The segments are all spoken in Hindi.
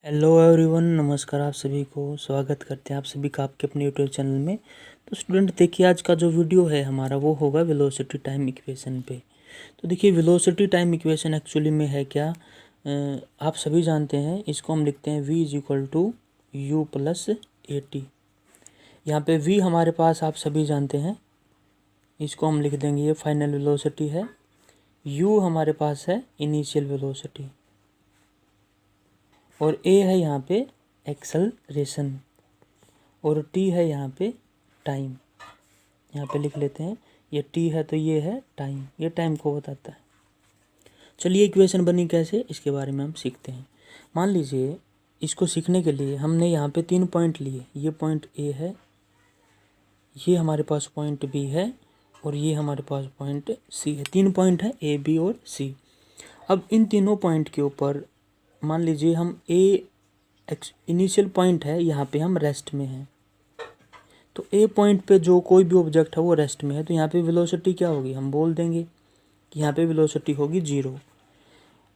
हेलो एवरीवन, नमस्कार। आप सभी को स्वागत करते हैं आप सभी का आपके अपने यूट्यूब चैनल में। तो स्टूडेंट देखिए, आज का जो वीडियो है हमारा वो होगा वेलोसिटी टाइम इक्वेशन पे। तो देखिए, वेलोसिटी टाइम इक्वेशन एक्चुअली में है क्या, आप सभी जानते हैं। इसको हम लिखते हैं v is equal to u plus a t. यहाँ पे v हमारे पास आप सभी जानते हैं, इसको हम लिख देंगे ये फाइनल वेलोसिटी है। u हमारे पास है इनिशियल वेलोसिटी और a है यहाँ पे एक्सेलरेशन और t है यहाँ पे टाइम। यहाँ पे लिख लेते हैं, ये t है तो ये है टाइम, ये टाइम को बताता है। चलिए, इक्वेशन बनी कैसे इसके बारे में हम सीखते हैं। मान लीजिए, इसको सीखने के लिए हमने यहाँ पे 3 पॉइंट लिए। ये पॉइंट A है, ये हमारे पास पॉइंट B है और ये हमारे पास पॉइंट C है। 3 पॉइंट है A, B और C। अब इन तीनों पॉइंट के ऊपर मान लीजिए हम इनिशियल पॉइंट है, यहाँ पे हम रेस्ट में हैं। तो ए पॉइंट पे जो कोई भी ऑब्जेक्ट है वो रेस्ट में है, तो यहाँ पे वेलोसिटी क्या होगी, हम बोल देंगे कि यहाँ पे वेलोसिटी होगी 0।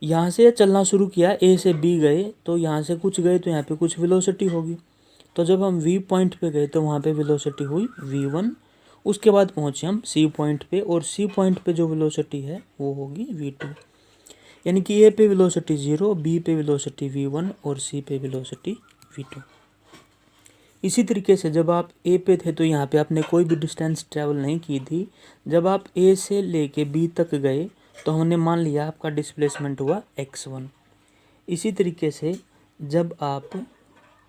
यहाँ से चलना शुरू किया, ए से बी गए तो यहाँ से कुछ गए तो यहाँ पे कुछ वेलोसिटी होगी। तो जब हम वी पॉइंट पे गए तो वहाँ पे वेलोसिटी हुई v1। उसके बाद पहुँचे हम सी पॉइंट पे और सी पॉइंट पे जो वेलोसिटी है वो होगी v2। यानी कि ए पे वेलोसिटी 0, बी पे वेलोसिटी v1 और सी पे वेलोसिटी v2। इसी तरीके से जब आप ए पे थे तो यहाँ पे आपने कोई भी डिस्टेंस ट्रैवल नहीं की थी। जब आप ए से लेके बी तक गए तो हमने मान लिया आपका डिस्प्लेसमेंट हुआ x1। इसी तरीके से जब आप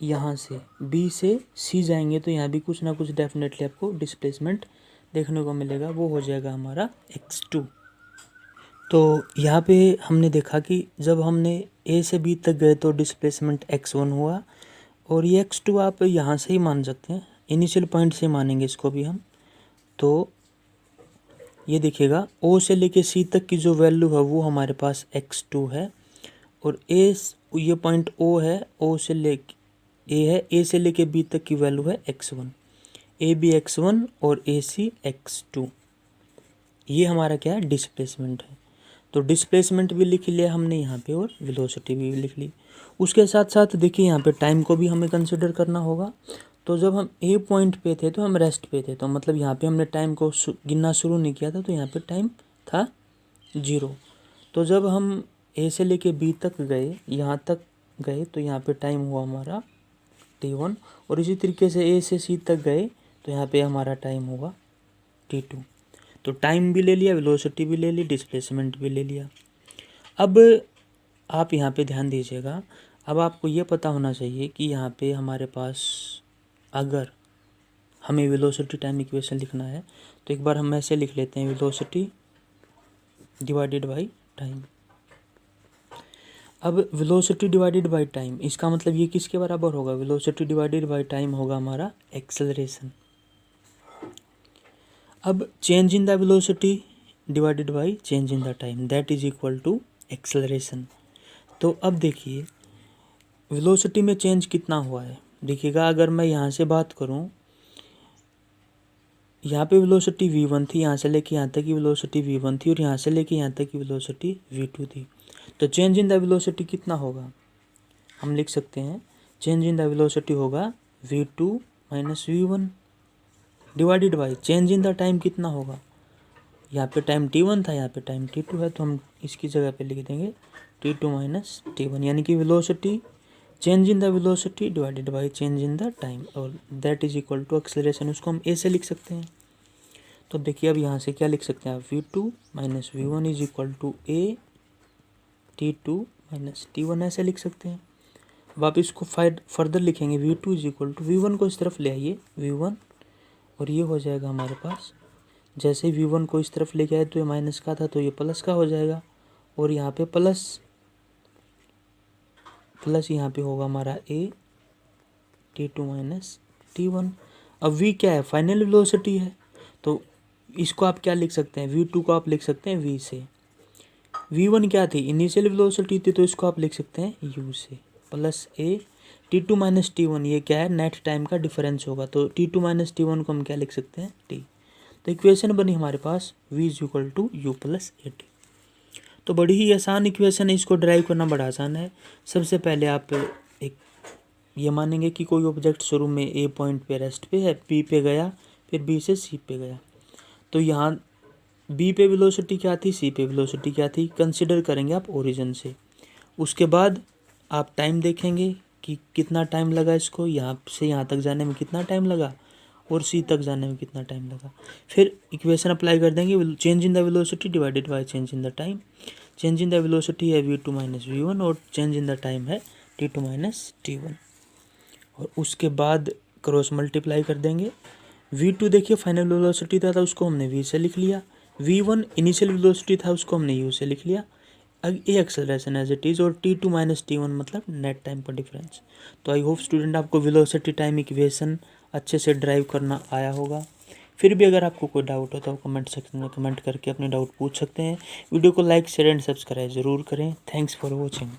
यहाँ से बी से सी जाएंगे तो यहाँ भी कुछ ना कुछ डेफिनेटली आपको डिस्प्लेसमेंट देखने को मिलेगा, वो हो जाएगा हमारा x2। तो यहाँ पे हमने देखा कि जब हमने ए से बी तक गए तो डिस्प्लेसमेंट x1 हुआ और ये x2 आप यहाँ से ही मान सकते हैं, इनिशियल पॉइंट से मानेंगे इसको भी हम। तो ये देखिएगा, O से लेके C तक की जो वैल्यू है वो हमारे पास x2 है और ये पॉइंट O है, O से लेके A है, A से लेके B तक की वैल्यू है x1। AB x1 और AC x2। ये हमारा क्या है, डिस्प्लेसमेंट है। तो डिस्प्लेसमेंट भी लिख लिया हमने यहाँ पे और वेलोसिटी भी लिख ली। उसके साथ साथ देखिए यहाँ पे टाइम को भी हमें कंसिडर करना होगा। तो जब हम ए पॉइंट पे थे तो हम रेस्ट पे थे, तो मतलब यहाँ पे हमने टाइम को गिनना शुरू नहीं किया था, तो यहाँ पे टाइम था 0। तो जब हम ए से लेके बी तक गए, यहाँ तक गए तो यहाँ पे टाइम हुआ हमारा t1 और इसी तरीके से ए से सी तक गए तो यहाँ पे हमारा टाइम होगा t2। तो टाइम भी ले लिया, वेलोसिटी भी ले ली, डिस्प्लेसमेंट भी ले लिया। अब आप यहाँ पे ध्यान दीजिएगा, अब आपको ये पता होना चाहिए कि यहाँ पे हमारे पास अगर हमें वेलोसिटी टाइम इक्वेशन लिखना है तो एक बार हम ऐसे लिख लेते हैं, वेलोसिटी डिवाइडेड बाई टाइम। अब वेलोसिटी डिवाइडेड बाई टाइम, इसका मतलब ये किसके बराबर होगा, वेलोसिटी डिवाइडेड बाई टाइम होगा हमारा एक्सेलरेशन। अब change in the velocity divided by change in the time, that is equal to acceleration. तो अब देखिए वेलोसिटी में चेंज कितना हुआ है। देखिएगा, अगर मैं यहाँ से बात करूँ, यहाँ पे वेलोसिटी v1 थी, यहाँ से लेके यहाँ तक की वेलोसिटी v1 थी और यहाँ से लेके यहाँ तक की वेलोसिटी v2 थी। तो चेंज इन द वेलोसिटी कितना होगा, हम लिख सकते हैं चेंज इन द वेलोसिटी होगा v2 minus v1 divided by change in the time कितना होगा, यहाँ पे टाइम t1 था, यहाँ पे टाइम t2 है, तो हम इसकी जगह पे लिख देंगे t2 माइनस t1। यानी कि velocity change in the velocity divided by change in the time और that is equal to acceleration. उसको हम ए से लिख सकते हैं। तो देखिए, अब यहाँ से क्या लिख सकते हैं आप, v2 minus v1 is equal to a t2 minus t1 ऐसे लिख सकते हैं। अब आप इसको फर्दर लिखेंगे, v2 is equal to v1 को इस तरफ ले आइए v1 और ये हो जाएगा हमारे पास, जैसे ही v1 को इस तरफ लेके आए तो ये माइनस का था तो ये प्लस का हो जाएगा और यहाँ पे प्लस यहाँ पे होगा हमारा a t2 माइनस t1। अब v क्या है, फाइनल वेलोसिटी है, तो इसको आप क्या लिख सकते हैं, v2 को आप लिख सकते हैं v से। v1 क्या थी, इनिशियल वेलोसिटी थी, तो इसको आप लिख सकते हैं u से, plus a t2 minus t1, ये क्या है, नेट टाइम का डिफरेंस होगा, तो t2 माइनस t1 को हम क्या लिख सकते हैं, t। तो इक्वेशन बनी हमारे पास v is equal to u plus a t। तो बड़ी ही आसान इक्वेशन है, इसको ड्राइव करना बड़ा आसान है। सबसे पहले आप एक ये मानेंगे कि कोई ऑब्जेक्ट शुरू में ए पॉइंट पे रेस्ट पे है, बी पे गया, फिर बी से सी पे गया। तो यहाँ बी पे वेलोसिटी क्या थी, सी पे वेलोसिटी क्या थी, कंसिडर करेंगे आप ओरिजिन से। उसके बाद आप टाइम देखेंगे कि कितना टाइम लगा इसको, यहाँ से यहाँ तक जाने में कितना टाइम लगा और सी तक जाने में कितना टाइम लगा। फिर इक्वेशन अप्लाई कर देंगे, change in the velocity divided by change in the time. Change in the velocity है v2 माइनस v1 और चेंज इन द टाइम है t2 माइनस t1। और उसके बाद क्रॉस मल्टीप्लाई कर देंगे। v2 देखिए फाइनल वेलोसिटी था उसको हमने v से लिख लिया, v1 इनिशियल वेलोसिटी था उसको हमने u से लिख लिया। अब ये एक्सेलरेशन एज इट इज़ और t2 माइनस t1 मतलब नेट टाइम का डिफरेंस। तो आई होप स्टूडेंट आपको वेलोसिटी टाइम इक्वेशन अच्छे से ड्राइव करना आया होगा। फिर भी अगर आपको कोई डाउट हो तो कमेंट सेक्शन में कमेंट करके अपने डाउट पूछ सकते हैं। वीडियो को लाइक शेयर एंड सब्सक्राइब ज़रूर करें। Thanks for watching.